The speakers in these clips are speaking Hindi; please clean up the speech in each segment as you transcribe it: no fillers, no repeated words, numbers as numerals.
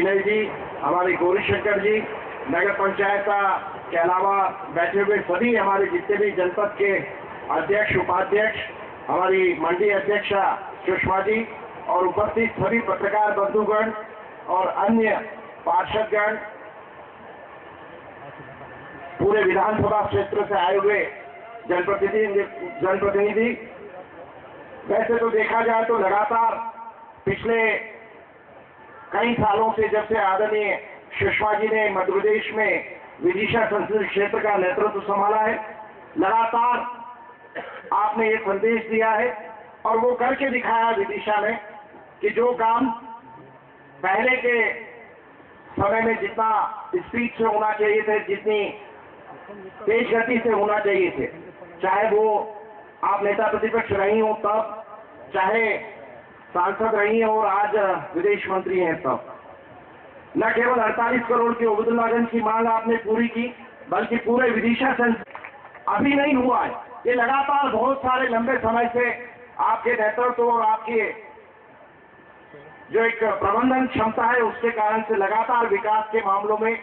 विनय जी, हमारे गौरी शंकर जी, नगर पंचायत के अलावा बैठे हुए सभी हमारे जितने भी जनपद के अध्यक्ष उपाध्यक्ष, हमारी मंडी अध्यक्षा सुषमा जी और उपस्थित सभी पत्रकार बंधुगण और अन्य पार्षदगण, पूरे विधानसभा क्षेत्र से आए हुए जनप्रतिनिधि। वैसे तो देखा जाए तो लगातार पिछले कई सालों से जब से आदरणीय सुषमा जी ने मध्य प्रदेश में विदिशा संसदीय क्षेत्र का नेतृत्व संभाला है, लगातार आपने ये संदेश दिया है और वो करके दिखाया विदिशा में कि जो काम पहले के समय में जितना स्पीड से होना चाहिए थे, जितनी तेज गति से होना चाहिए थे, चाहे वो आप नेता प्रतिपक्ष रही हो तब, चाहे सांसद रही हो और आज विदेश मंत्री हैं तब, न केवल 48 करोड़ की ओबेदुल्लागंज की मांग आपने पूरी की, बल्कि पूरे विदिशा अभी नहीं हुआ है। ये लगातार बहुत सारे लंबे समय से आपके नेतृत्व और आपकी जो एक प्रबंधन क्षमता है उसके कारण से लगातार विकास के मामलों में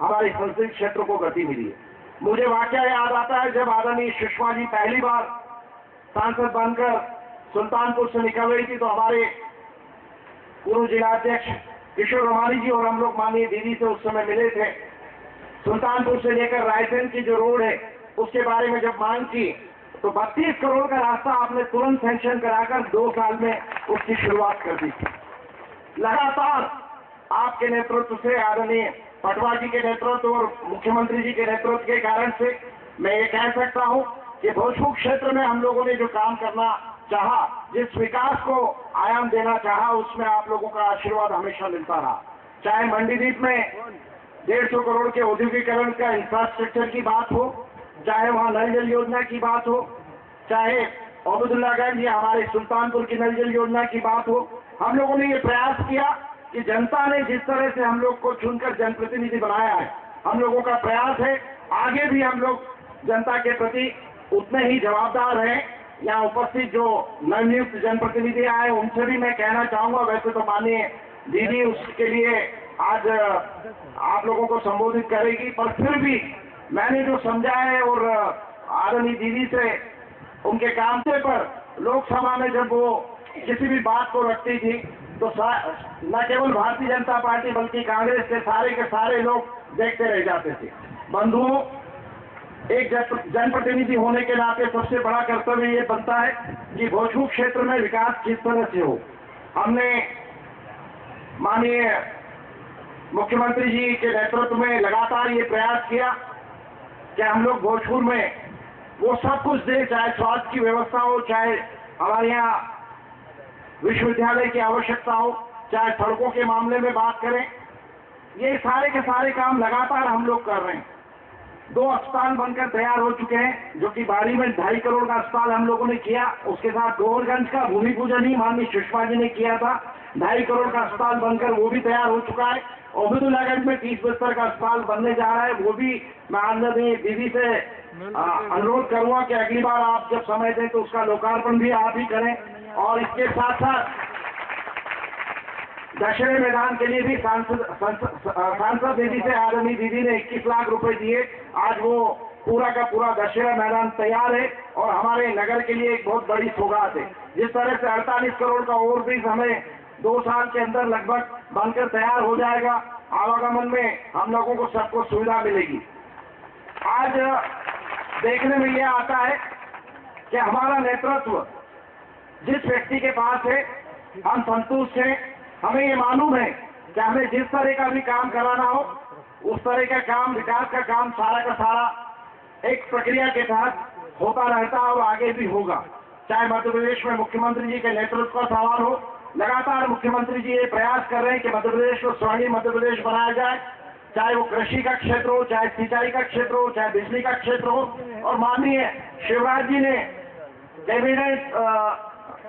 हमारे संसदीय क्षेत्र को गति मिली है। मुझे वाकया याद आता है जब आदरणीय सुषमा जी पहली बार सांसद बनकर सुल्तानपुर से निकल रही थी तो हमारे पूर्व जिलाध्यक्ष किशोर रोमानी जी और हम लोग माननीय दीदी से उस समय मिले थे। सुल्तानपुर से लेकर रायसेन की जो रोड है उसके बारे में जब मांग की तो 32 करोड़ का रास्ता आपने तुरंत सैंक्शन कराकर 2 साल में उसकी शुरुआत कर दी थी। लगातार आपके नेतृत्व से, आदरणीय पटवा जी के नेतृत्व और मुख्यमंत्री जी के नेतृत्व के कारण से मैं ये कह सकता हूं कि भोजपुर क्षेत्र में हम लोगों ने जो काम करना चाहा, जिस विकास को आयाम देना चाहा, उसमें आप लोगों का आशीर्वाद हमेशा मिलता रहा। चाहे मंडीदीप में 150 करोड़ के औद्योगिकरण का इंफ्रास्ट्रक्चर की बात हो, चाहे वहां नल जल योजना की बात हो, चाहे ओबेदुल्लागंज या हमारे सुल्तानपुर की नल जल योजना की बात हो, हम लोगों ने ये प्रयास किया कि जनता ने जिस तरह से हम लोग को चुनकर जनप्रतिनिधि बनाया है, हम लोगों का प्रयास है आगे भी हम लोग जनता के प्रति उतने ही जवाबदार हैं। यहाँ उपस्थित जो नवनियुक्त जनप्रतिनिधि आए उनसे भी मैं कहना चाहूंगा, वैसे तो माननीय दीदी उसके लिए आज आप लोगों को संबोधित करेगी, पर फिर भी मैंने जो समझा है और आदरणीय दीदी से उनके काम से पर लोकसभा में जब वो किसी भी बात को रखती थी तो न केवल भारतीय जनता पार्टी बल्कि कांग्रेस के सारे लोग देखते रह जाते थे। बंधुओं, एक जनप्रतिनिधि होने के नाते सबसे बड़ा कर्तव्य ये बनता है कि भोजपुर क्षेत्र में विकास किस तरह से हो। हमने माननीय मुख्यमंत्री जी के नेतृत्व में लगातार ये प्रयास किया कि हम लोग भोजपुर में वो सब कुछ दें, चाहे स्वास्थ्य की व्यवस्था हो, चाहे हमारे यहाँ विश्वविद्यालय की आवश्यकता हो, चाहे सड़कों के मामले में बात करें, ये सारे के सारे काम लगातार हम लोग कर रहे हैं। 2 अस्पताल बनकर तैयार हो चुके हैं, जो कि बाड़ी में 2.5 करोड़ का अस्पताल हम लोगों ने किया। उसके साथ गोवरगंज का भूमि पूजन ही माननीय सुषमा जी ने किया था, 2.5 करोड़ का अस्पताल बनकर वो भी तैयार हो चुका है। ओबेदुल्लागंज में 30 बिस्तर का अस्पताल बनने जा रहा है, वो भी मैं आदरणीय दीदी से अनुरोध करूंगा कि अगली बार आप जब समय दें तो उसका लोकार्पण भी आप ही करें। और इसके साथ साथ दशहरे मैदान के लिए भी सांसद निधि से आदरणीय दीदी ने 21 लाख रुपए दिए। आज वो पूरा का पूरा दशहरा मैदान तैयार है और हमारे नगर के लिए एक बहुत बड़ी सौगात है। जिस तरह से 48 करोड़ का ओवरब्रिज हमें 2 साल के अंदर लगभग बनकर तैयार हो जाएगा, आवागमन में हम लोगों को सबको सुविधा मिलेगी। आज देखने में यह आता है कि हमारा नेतृत्व जिस व्यक्ति के पास है हम संतुष्ट हैं। हमें ये मालूम है कि हमें जिस तरह का भी काम कराना हो उस तरह का काम, विकास का काम सारा का सारा एक प्रक्रिया के तहत होता रहता है और आगे भी होगा। चाहे मध्य प्रदेश में मुख्यमंत्री जी के नेतृत्व का सवाल हो, लगातार मुख्यमंत्री जी ये प्रयास कर रहे हैं कि मध्य प्रदेश को स्वर्णिम मध्य प्रदेश बनाया जाए, चाहे वो कृषि का क्षेत्र हो, चाहे सिंचाई का क्षेत्र हो, चाहे बिजली का क्षेत्र हो। और माननीय शिवराज जी ने कैबिनेट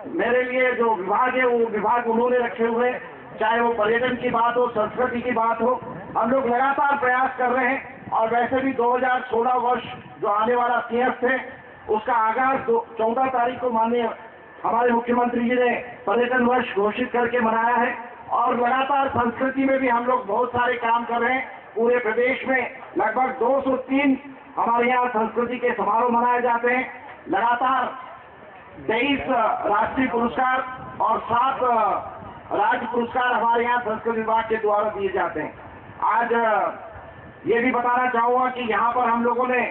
मेरे लिए जो विभाग है वो विभाग उन्होंने रखे हुए, चाहे वो पर्यटन की बात हो, संस्कृति की बात हो, हम लोग लगातार प्रयास कर रहे हैं। और वैसे भी 2016 वर्ष जो आने वाला CF थे उसका आगाज 14 तारीख को माननीय हमारे मुख्यमंत्री जी ने पर्यटन वर्ष घोषित करके मनाया है। और लगातार संस्कृति में भी हम लोग बहुत सारे काम कर रहे हैं। पूरे प्रदेश में लगभग 203 हमारे यहाँ संस्कृति के समारोह मनाए जाते हैं। लगातार 23 राष्ट्रीय पुरस्कार और 7 राज्य पुरस्कार हमारे यहाँ संस्कृति विभाग के द्वारा दिए जाते हैं। आज ये भी बताना चाहूंगा कि यहाँ पर हम लोगों ने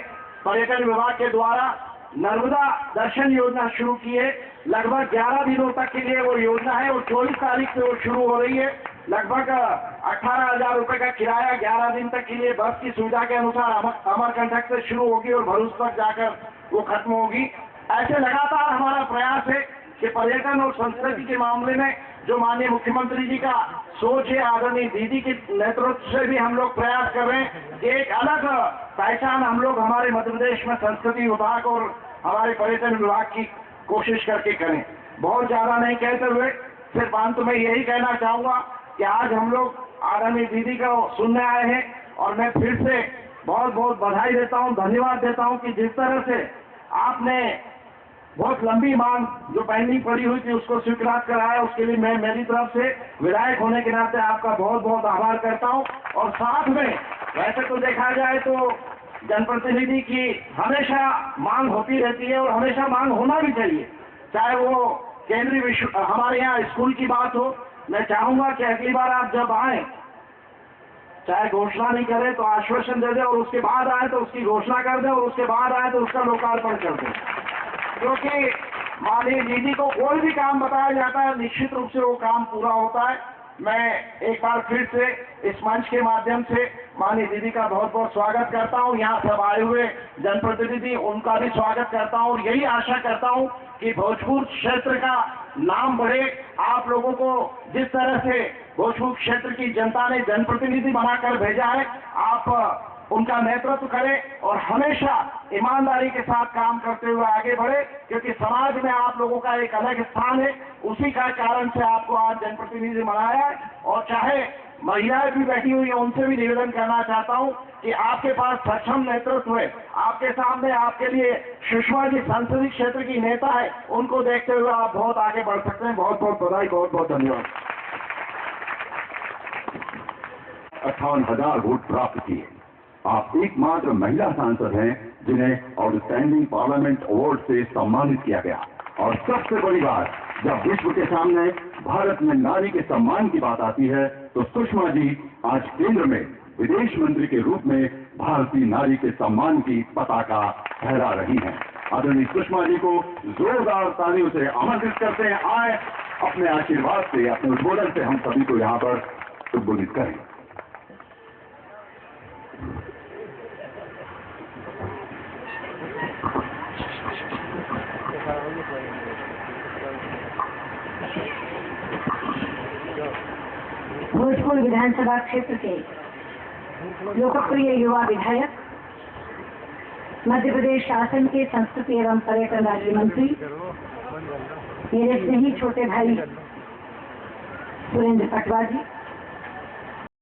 पर्यटन विभाग के द्वारा नर्मदा दर्शन योजना शुरू की है। लगभग 11 दिनों तक के लिए वो योजना है और 24 तारीख से वो शुरू हो रही है। लगभग 18,000 रुपए का किराया 11 दिन तक के लिए बस की सुविधा के अनुसार अमरकंटक से शुरू होगी और भरूच तक जाकर वो खत्म होगी। ऐसे लगातार हमारा प्रयास है कि पर्यटन और संस्कृति के मामले में जो माननीय मुख्यमंत्री जी का सोच है, आदरणीय दीदी के नेतृत्व से भी हम लोग प्रयास कर रहे हैं कि एक अलग पहचान हम लोग हमारे मध्य प्रदेश में संस्कृति विभाग और हमारे पर्यटन विभाग की कोशिश करके करें। बहुत ज्यादा नहीं कहते हुए सिर्फ अंत में यही कहना चाहूंगा कि आज हम लोग आदरणीय दीदी को सुनने आए हैं और मैं फिर से बहुत बहुत बधाई देता हूं, धन्यवाद देता हूं कि जिस तरह से आपने बहुत लंबी मांग जो पेंडिंग पड़ी हुई थी उसको स्वीकार कराया, उसके लिए मैं मेरी तरफ से विधायक होने के नाते आपका बहुत बहुत आभार करता हूं। और साथ में वैसे तो देखा जाए तो जनप्रतिनिधि की हमेशा मांग होती रहती है और हमेशा मांग होना भी चाहिए, चाहे वो केंद्रीय हमारे यहाँ स्कूल की बात हो। मैं चाहूंगा कि अगली बार आप जब आए, चाहे घोषणा नहीं करें तो आश्वासन दे दे और उसके बाद आए तो उसकी घोषणा कर दे और उसके बाद आए तो उसका लोकार्पण कर दे, क्योंकि माननीय दीदी को कोई भी काम बताया जाता है निश्चित रूप से वो काम पूरा होता है। मैं एक बार फिर से इस मंच के माध्यम से माननीय दीदी का बहुत बहुत स्वागत करता हूं। यहाँ सब आए हुए जनप्रतिनिधि उनका भी स्वागत करता हूं और यही आशा करता हूं कि भोजपुर क्षेत्र का नाम बढ़े। आप लोगों को जिस तरह से भोजपुर क्षेत्र की जनता ने जनप्रतिनिधि बनाकर भेजा है, आप उनका नेतृत्व करें और हमेशा ईमानदारी के साथ काम करते हुए आगे बढ़े, क्योंकि समाज में आप लोगों का एक अलग स्थान है। उसी का कारण से आपको आज जनप्रतिनिधि बनाया है। और चाहे महिलाएं भी बैठी हुई है, उनसे भी निवेदन करना चाहता हूं कि आपके पास सक्षम नेतृत्व है, आपके सामने आपके लिए सुषमा जी संसदीय क्षेत्र की नेता है, उनको देखते हुए आप बहुत आगे बढ़ सकते हैं। बहुत बहुत बधाई, बहुत बहुत धन्यवाद। 58,000 वोट प्राप्त किए। आप एकमात्र महिला सांसद हैं जिन्हें आउटस्टैंडिंग पार्लियामेंट अवार्ड से सम्मानित किया गया। और सबसे बड़ी बात, जब विश्व के सामने भारत में नारी के सम्मान की बात आती है तो सुषमा जी आज केंद्र में विदेश मंत्री के रूप में भारतीय नारी के सम्मान की पताका फहरा रही हैं। आदरणीय सुषमा जी को जोरदार तालियों से आमंत्रित करते हैं। आए अपने आशीर्वाद से, अपने उद्बोधन से हम सभी को यहाँ पर उद्बोधित करें। भोजपुर विधानसभा क्षेत्र के लोकप्रिय युवा विधायक, मध्य प्रदेश शासन के संस्कृति एवं पर्यटन राज्य मंत्री, मेरे स्नेही छोटे भाई सुरेंद्र पटवा जी,